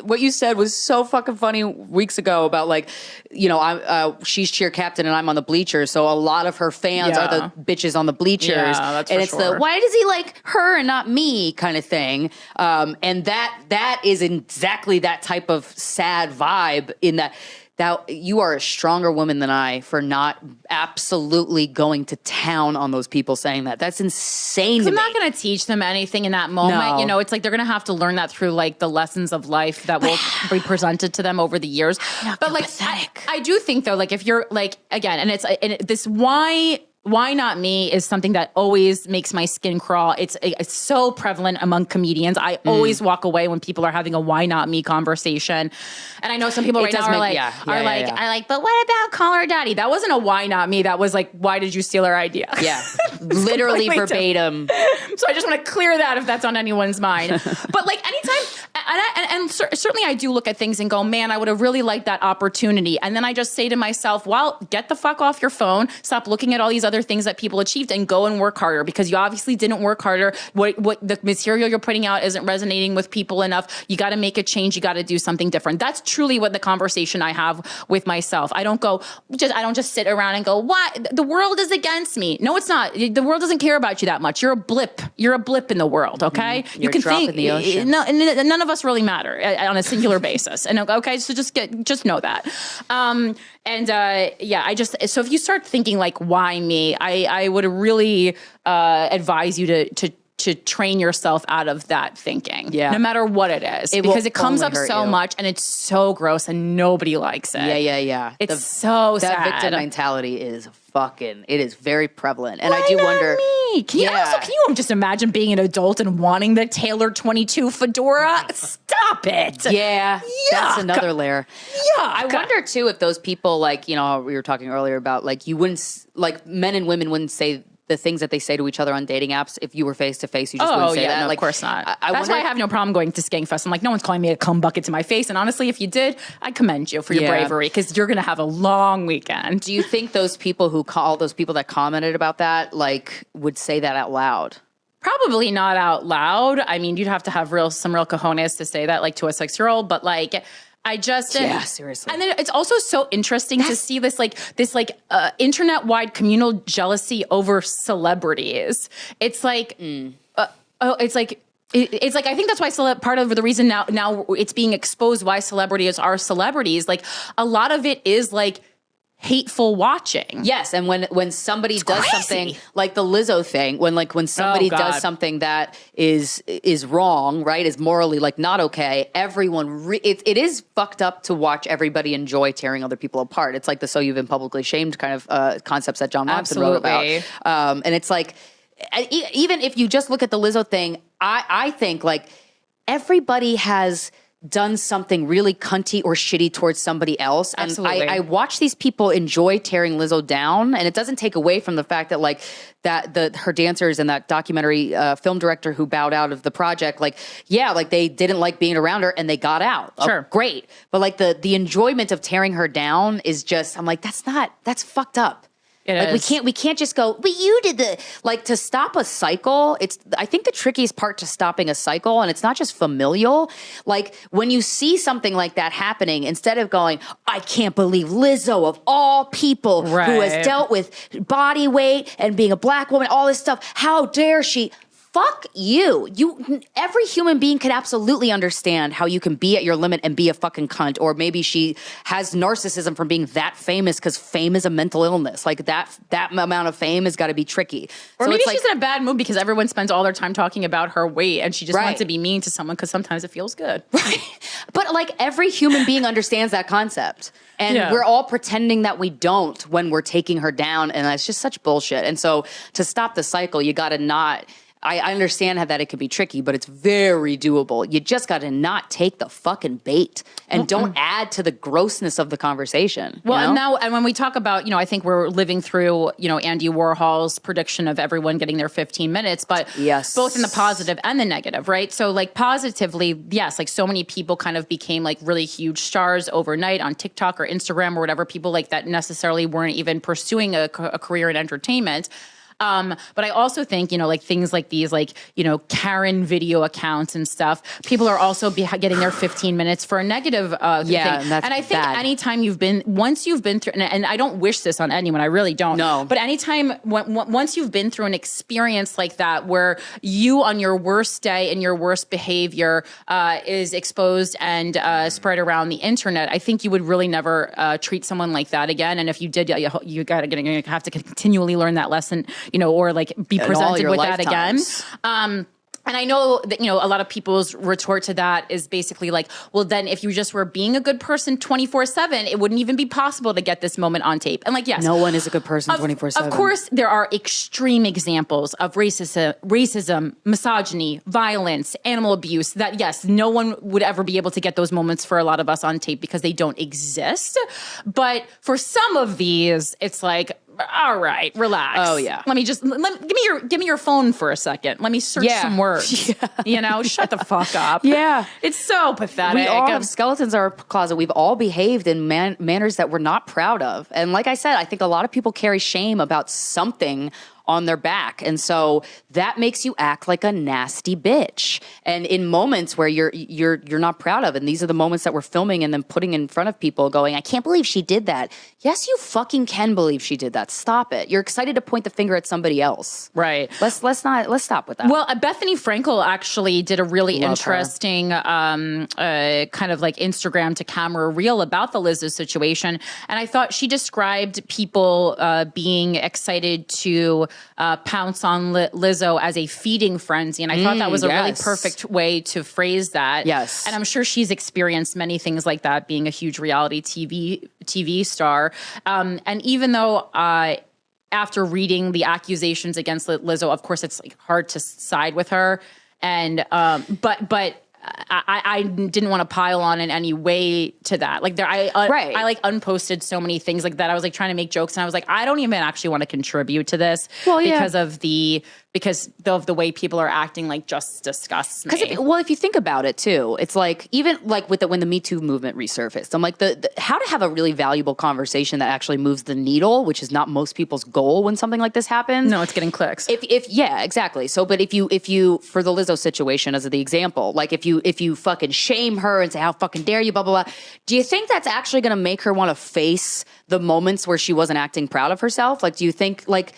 what you said was so fucking funny weeks ago about, like, she's cheer captain and I'm on the bleachers. So a lot of her fans are the bitches on the bleachers. Yeah, that's and it's the, why does he like her and not me kind of thing. And that is exactly that type of sad vibe, in that you are a stronger woman than I for not absolutely going to town on those people saying that. That's insane to me. I'm not going to teach them anything in that moment. No. It's like they're going to have to learn that through, like, the lessons of life that will be presented to them over the years. But like, I do think though, like, if you're like, again, and this why Why not me is something that always makes my skin crawl. It's so prevalent among comedians. I always walk away when people are having a why not me conversation. And I know some people right now are like, but what about Call Her Daddy? That wasn't a why not me. That was like, why did you steal our idea? Yeah. Literally verbatim. So I just want to clear that if that's on anyone's mind. But like anytime, and certainly I do look at things and go, man, I would have really liked that opportunity. And then I just say to myself, well, get the fuck off your phone. Stop looking at all these other things that people achieved and go and work harder, because you obviously didn't work harder. What the material you're putting out isn't resonating with people enough. You got to make a change. You got to do something different. That's truly what the conversation I have with myself. I don't just sit around and go, what? The world is against me. No, it's not. The world doesn't care about you that much. You're a blip. You're a blip in the world. Okay. You can think in the ocean. No, none of us really matter on a singular basis. And okay, so just know that. So if you start thinking like, why me? I would really advise you to train yourself out of that thinking, no matter what it is, because it comes up so much and it's so gross and nobody likes it. Yeah. It's so sad. That victim mentality is it is very prevalent. And I do wonder. Can you just imagine being an adult and wanting the Taylor 22 fedora? Stop it. Yeah. Yuck. That's another layer. Yeah. I wonder too if those people, like, you know, we were talking earlier about like men and women wouldn't say the things that they say to each other on dating apps. If you were face to face, you just wouldn't say that. No, like, of course not. That's why I have no problem going to Skankfest. I'm like, no one's calling me a cum bucket to my face. And honestly, if you did, I commend you for your bravery, because you're going to have a long weekend. Do you think those people that commented about that, like, would say that out loud? Probably not out loud. I mean, you'd have to have some real cojones to say that, like, to a 6-year-old, but like, seriously. And then it's also so interesting to see this internet-wide communal jealousy over celebrities. It's like, I think that's why part of the reason now it's being exposed why celebrities are celebrities. Like, a lot of it is like hateful watching. Yes, and when somebody does something like the Lizzo thing, when somebody does something that is wrong, right, is morally like not okay, everyone it is fucked up to watch everybody enjoy tearing other people apart. It's like the "so you've been publicly shamed" kind of concepts that John Robinson wrote about. And it's like, even if you just look at the Lizzo thing, I think like everybody has done something really cunty or shitty towards somebody else. And I watch these people enjoy tearing Lizzo down, and it doesn't take away from the fact that like her dancers and that documentary film director who bowed out of the project, like they didn't like being around her and they got out. Sure. Great. But like the enjoyment of tearing her down is just, I'm like, that's fucked up. We can't just go, but you did to stop a cycle. I think the trickiest part to stopping a cycle, and it's not just familial, like when you see something like that happening, instead of going, I can't believe Lizzo of all people who has dealt with body weight and being a black woman, all this stuff, how dare she? Fuck you. Every human being can absolutely understand how you can be at your limit and be a fucking cunt. Or maybe she has narcissism from being that famous, because fame is a mental illness. Like that amount of fame has got to be tricky. Or maybe she's in a bad mood because everyone spends all their time talking about her weight and she just wants to be mean to someone because sometimes it feels good. Right. But like every human being understands that concept. And we're all pretending that we don't when we're taking her down. And that's just such bullshit. And so to stop the cycle, you got to not... I understand that it can be tricky, but it's very doable. You just got to not take the fucking bait and don't add to the grossness of the conversation. Well, and when we talk about, I think we're living through, Andy Warhol's prediction of everyone getting their 15 minutes, but both in the positive and the negative, right? So like positively, yes, like so many people kind of became like really huge stars overnight on TikTok or Instagram or whatever, people like that necessarily weren't even pursuing a career in entertainment. But I also think, like things like these, like, Karen video accounts and stuff, people are also getting their 15 minutes for a negative thing. And I think anytime once you've been through, and I don't wish this on anyone, I really don't. No. But anytime, once you've been through an experience like that, where you on your worst day and your worst behavior is exposed and spread around the internet, I think you would really never treat someone like that again. And if you did, you're going to have to continually learn that lesson, or like be presented with that again. And I know that, you know, a lot of people's retort to that is basically like, well, then if you just were being a good person 24/7, it wouldn't even be possible to get this moment on tape. And like, yes. No one is a good person 24/7. Of course, there are extreme examples of racism, misogyny, violence, animal abuse that, yes, no one would ever be able to get those moments for a lot of us on tape because they don't exist. But for some of these, it's like, all right, relax. Oh yeah. Let me just give me your phone for a second. Let me search some words. Yeah. You know, shut the fuck up. Yeah. It's so pathetic. We all have skeletons in our closet. We've all behaved in manners that we're not proud of. And like I said, I think a lot of people carry shame about something on their back. And so that makes you act like a nasty bitch. And in moments where you're not proud of, and these are the moments that we're filming and then putting in front of people going, I can't believe she did that. Yes, you fucking can believe she did that. Stop it. You're excited to point the finger at somebody else. Right. Let's stop with that. Well, Bethany Frankel actually did a really interesting kind of like Instagram to camera reel about the Lizzo situation. And I thought she described people being excited to pounce on Lizzo as a feeding frenzy. And I thought that was a really perfect way to phrase that. Yes. And I'm sure she's experienced many things like that, being a huge reality TV star. And even though after reading the accusations against Lizzo, of course, it's like hard to side with her. And but I didn't want to pile on in any way to that. Like I like unposted so many things like that. I was like trying to make jokes, and I was like, I don't even actually want to contribute to this because of the way people are acting. Like, just disgusts me. If you think about it too, it's like even like when the Me Too movement resurfaced, I'm like how to have a really valuable conversation that actually moves the needle, which is not most people's goal when something like this happens. No, it's getting clicks. Yeah, exactly. So, but if you for the Lizzo situation as the example, like if you fucking shame her and say how fucking dare you, blah blah blah, do you think that's actually going to make her want to face the moments where she wasn't acting proud of herself? Like, do you think like?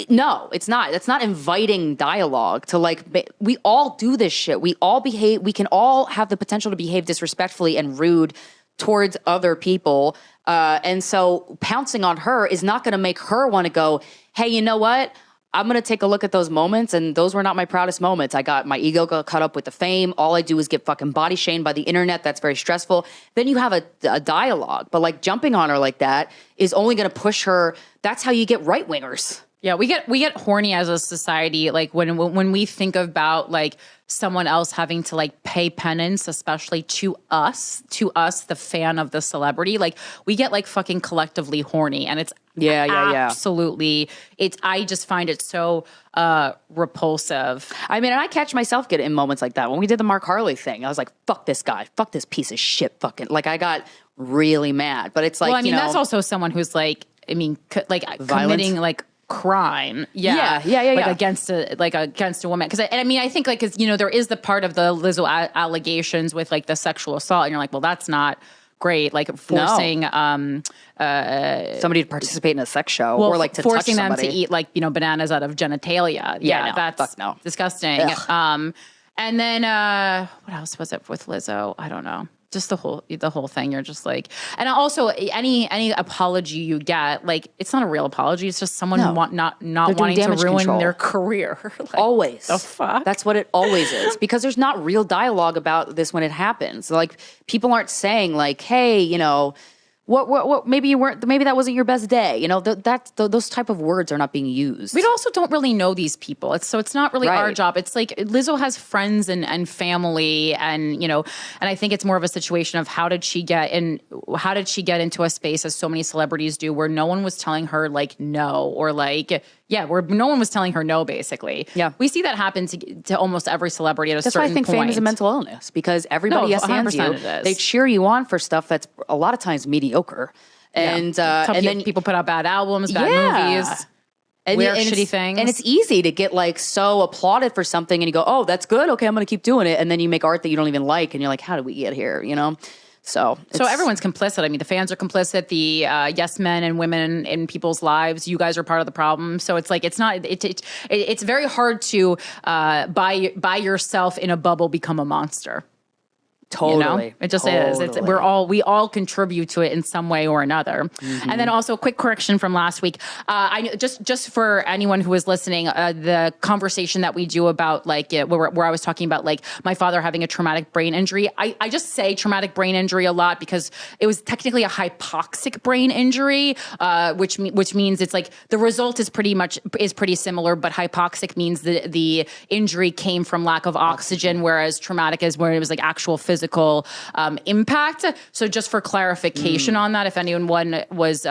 No, it's not. That's not inviting dialogue to like, we all do this shit. We all behave, we can all have the potential to behave disrespectfully and rude towards other people. And so pouncing on her is not going to make her want to go, hey, you know what? I'm going to take a look at those moments, and those were not my proudest moments. My ego got caught up with the fame. All I do is get fucking body shamed by the internet. That's very stressful. Then you have a dialogue, but like jumping on her like that is only going to push her. That's how you get right wingers. Yeah, we get horny as a society, like when we think about like someone else having to like pay penance, especially to us, the fan of the celebrity. Like, we get like fucking collectively horny, and it's absolutely. I just find it so repulsive. I mean, and I catch myself get in moments like that. When we did the Mark Harley thing, I was like, fuck this guy, fuck this piece of shit, fucking. Like, I got really mad. But it's like, well, I mean, that's also someone who's like, I mean, like committing like crime, like against a woman. Because I mean, I think like, cause, you know, there is the part of the Lizzo allegations with like the sexual assault, and you're like, well, that's not great. Like forcing somebody to participate in a sex show, or like to forcing touch them to eat like, you know, bananas out of genitalia. No, that's disgusting. Ugh. And then what else was it with Lizzo? I don't know. Just the whole thing. You're just like, and also any apology you get, like, it's not a real apology. It's just someone not wanting to ruin their career. Like, always. The fuck? That's what it always is, because there's not real dialogue about this when it happens. Like, people aren't saying like, hey, you know, what maybe you weren't, maybe that wasn't your best day. You know, those type of words are not being used. We also don't really know these people. It's not really our job. It's like Lizzo has friends and family, and, you know, and I think it's more of a situation of how did she get into a space, as so many celebrities do, where no one was telling her like no, or like, where no one was telling her no, basically. Yeah. We see that happen to almost every celebrity at a certain point. That's why I think fame is a mental illness, because everybody stands you. They cheer you on for stuff that's a lot of times mediocre. And then people put out bad albums, bad movies, weird shitty things. And it's easy to get like so applauded for something, and you go, oh, that's good. Okay, I'm going to keep doing it. And then you make art that you don't even like, and you're like, how did we get here? You know? So everyone's complicit. I mean, the fans are complicit. The yes men and women in people's lives. You guys are part of the problem. So it's like, it's not. It's very hard to by yourself in a bubble become a monster. Totally. It just is. We all contribute to it in some way or another. Mm-hmm. And then also a quick correction from last week. I just for anyone who is listening, the conversation that we do about like where I was talking about like my father having a traumatic brain injury. I just say traumatic brain injury a lot because it was technically a hypoxic brain injury, which means it's like the result is pretty similar, but hypoxic means the injury came from lack of oxygen, whereas traumatic is where it was like actual physical impact. So just for clarification on that, if anyone was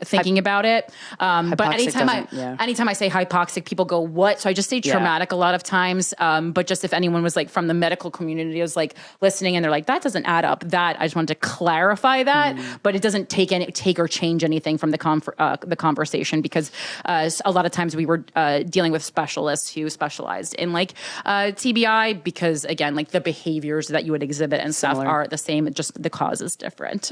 thinking about it. But anytime I say hypoxic, people go, what? So I just say traumatic a lot of times. But just if anyone was like from the medical community was like listening and they're like, that doesn't add up. That I just wanted to clarify that, but it doesn't take or change anything from the conversation because a lot of times we were dealing with specialists who specialized in like TBI because again, like the behaviors that you would exhibit and stuff are the same, just the cause is different.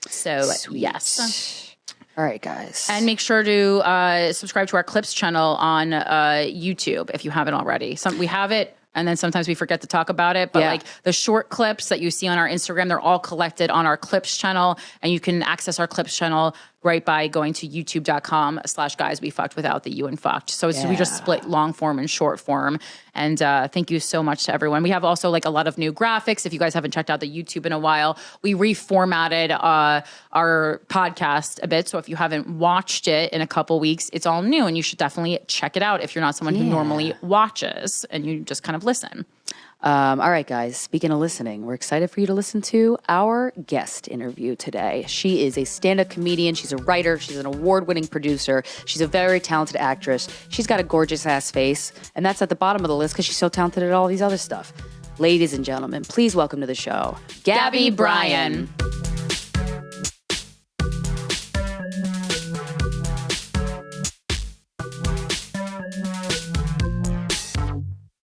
So Sweet. Yes. All right, guys. And make sure to subscribe to our Clips channel on YouTube if you haven't already. We have it, and then sometimes we forget to talk about it. But like the short clips that you see on our Instagram, they're all collected on our Clips channel, and you can access our Clips channel right by going to youtube.com/Guys We Fcked without the U and fucked. So we just split long form and short form. And thank you so much to everyone. We have also like a lot of new graphics. If you guys haven't checked out the YouTube in a while, we reformatted our podcast a bit. So if you haven't watched it in a couple weeks, it's all new and you should definitely check it out if you're not someone who normally watches and you just kind of listen. All right, guys, speaking of listening, we're excited for you to listen to our guest interview today. She is a stand-up comedian. She's a writer. She's an award-winning producer. She's a very talented actress. She's got a gorgeous-ass face, and that's at the bottom of the list because she's so talented at all these other stuff. Ladies and gentlemen, please welcome to the show, Gabby Bryant.